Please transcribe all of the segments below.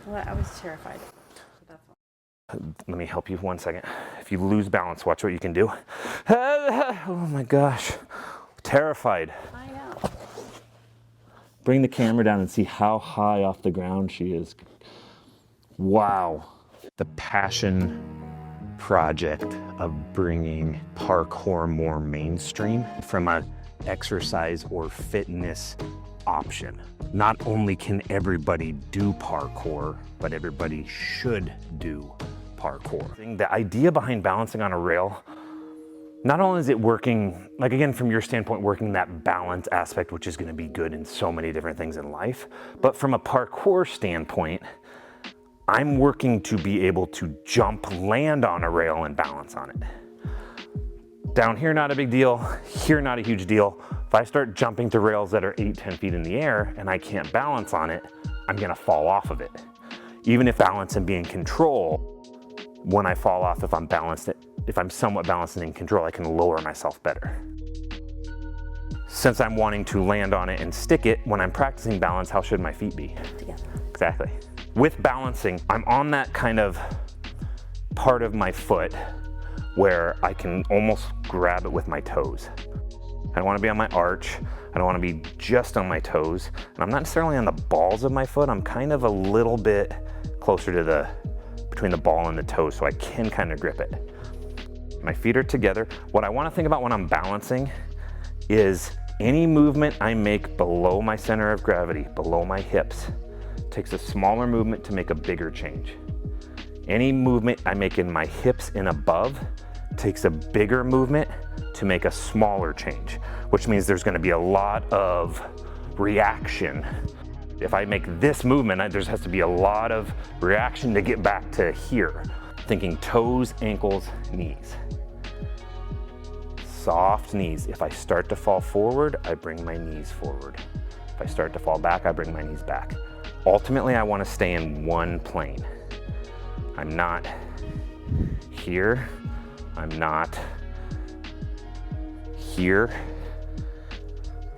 Well, I was terrified. Let me help you 1 second. If you lose balance, watch what you can do. Oh my gosh, terrified. I know. Bring the camera down and see how high off the ground she is. Wow. The passion project of bringing parkour more mainstream from a exercise or fitness option. Not only can everybody do parkour, but everybody should do parkour. The idea behind balancing on a rail, not only is it working, like again, from your standpoint, working that balance aspect, which is going to be good in so many different things in life, but from a parkour standpoint, I'm working to be able to jump, land on a rail and balance on it. Down here, not a big deal. Here, not a huge deal. If I start jumping to rails that are 8-10 feet in the air and I can't balance on it, I'm gonna fall off of it. Even if balance and be in control, when I fall off, if I'm somewhat balanced and in control, I can lower myself better. Since I'm wanting to land on it and stick it, when I'm practicing balance, how should my feet be? Together. Exactly. With balancing, I'm on that kind of part of my foot where I can almost grab it with my toes. I don't want to be on my arch. I don't want to be just on my toes. And I'm not necessarily on the balls of my foot. I'm kind of a little bit closer to between the ball and the toe, so I can kind of grip it. My feet are together. What I want to think about when I'm balancing is any movement I make below my center of gravity, below my hips, takes a smaller movement to make a bigger change. Any movement I make in my hips and above takes a bigger movement to make a smaller change, which means there's going to be a lot of reaction. If I make this movement, there has to be a lot of reaction to get back to here. Thinking toes, ankles, knees. Soft knees. If I start to fall forward, I bring my knees forward. If I start to fall back, I bring my knees back. Ultimately, I want to stay in one plane. I'm not here. I'm not here.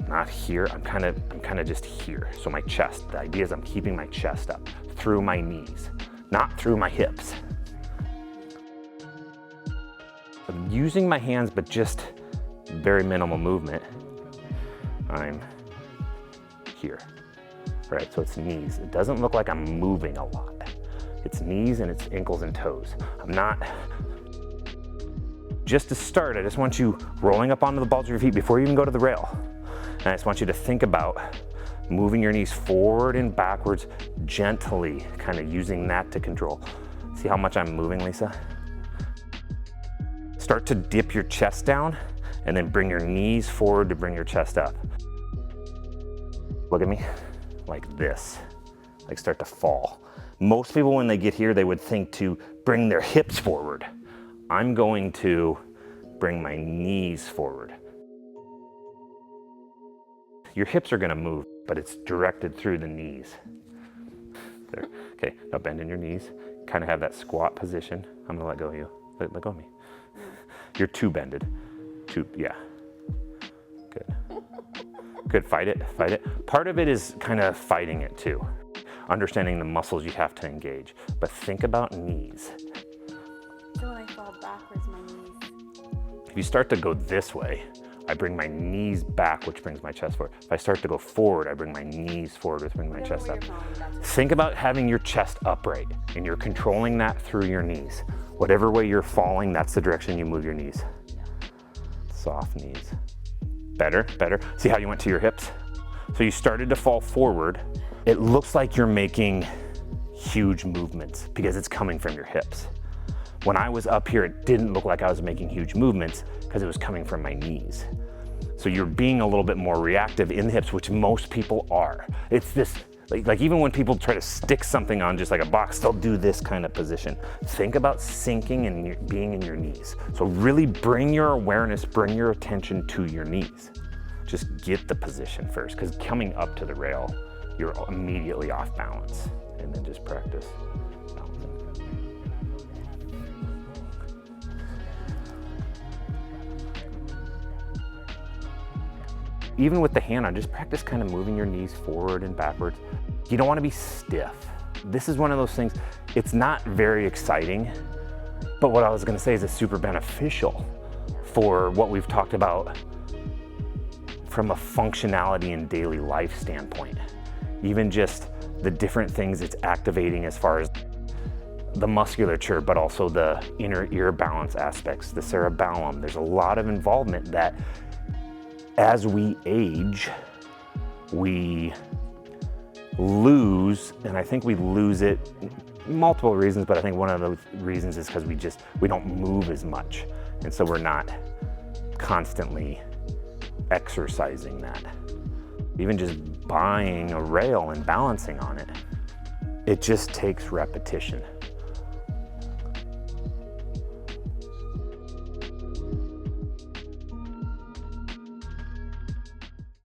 Not here. I'm kind of just here. So my chest, the idea is I'm keeping my chest up through my knees, not through my hips. I'm using my hands, but just very minimal movement. I'm here. Right, so it's knees. It doesn't look like I'm moving a lot. It's knees and it's ankles and toes. I'm not, just to start, I just want you rolling up onto the balls of your feet before you even go to the rail. And I just want you to think about moving your knees forward and backwards gently, kind of using that to control. See how much I'm moving, Lisa? Start to dip your chest down and then bring your knees forward to bring your chest up. Look at me. Like this, like start to fall. Most people when they get here, they would think to bring their hips forward. I'm going to bring my knees forward. Your hips are gonna move, but it's directed through the knees. There, okay, now bend in your knees. Kind of have that squat position. I'm gonna let go of you, let go of me. You're too bended, yeah, good. Good, fight it, fight it. Part of it is kind of fighting it too. Understanding the muscles you have to engage. But think about knees. So when I fall backwards, my knees. If you start to go this way, I bring my knees back, which brings my chest forward. If I start to go forward, I bring my knees forward, which brings my chest up. Think about having your chest upright, and you're controlling that through your knees. Whatever way you're falling, that's the direction you move your knees. Soft knees. Better, better. See how you went to your hips? So you started to fall forward. It looks like you're making huge movements because it's coming from your hips. When I was up here, it didn't look like I was making huge movements because it was coming from my knees. So you're being a little bit more reactive in the hips, which most people are. It's this, like even when people try to stick something on just like a box, they'll do this kind of position. Think about sinking and being in your knees. So really bring your awareness, bring your attention to your knees. Just get the position first, because coming up to the rail, you're immediately off balance. And then just practice balancing. Even with the hand on, just practice kind of moving your knees forward and backwards. You don't want to be stiff. this is one of those things, it's not very exciting, but what I was gonna say is it's super beneficial for what we've talked about from a functionality and daily life standpoint. Even just the different things it's activating as far as the musculature, but also the inner ear balance aspects, the cerebellum. There's a lot of involvement that as we age, we lose, and I think we lose it multiple reasons, but I think one of the reasons is because we don't move as much. And so we're not constantly exercising that. Even just buying a rail and balancing on it, it just takes repetition.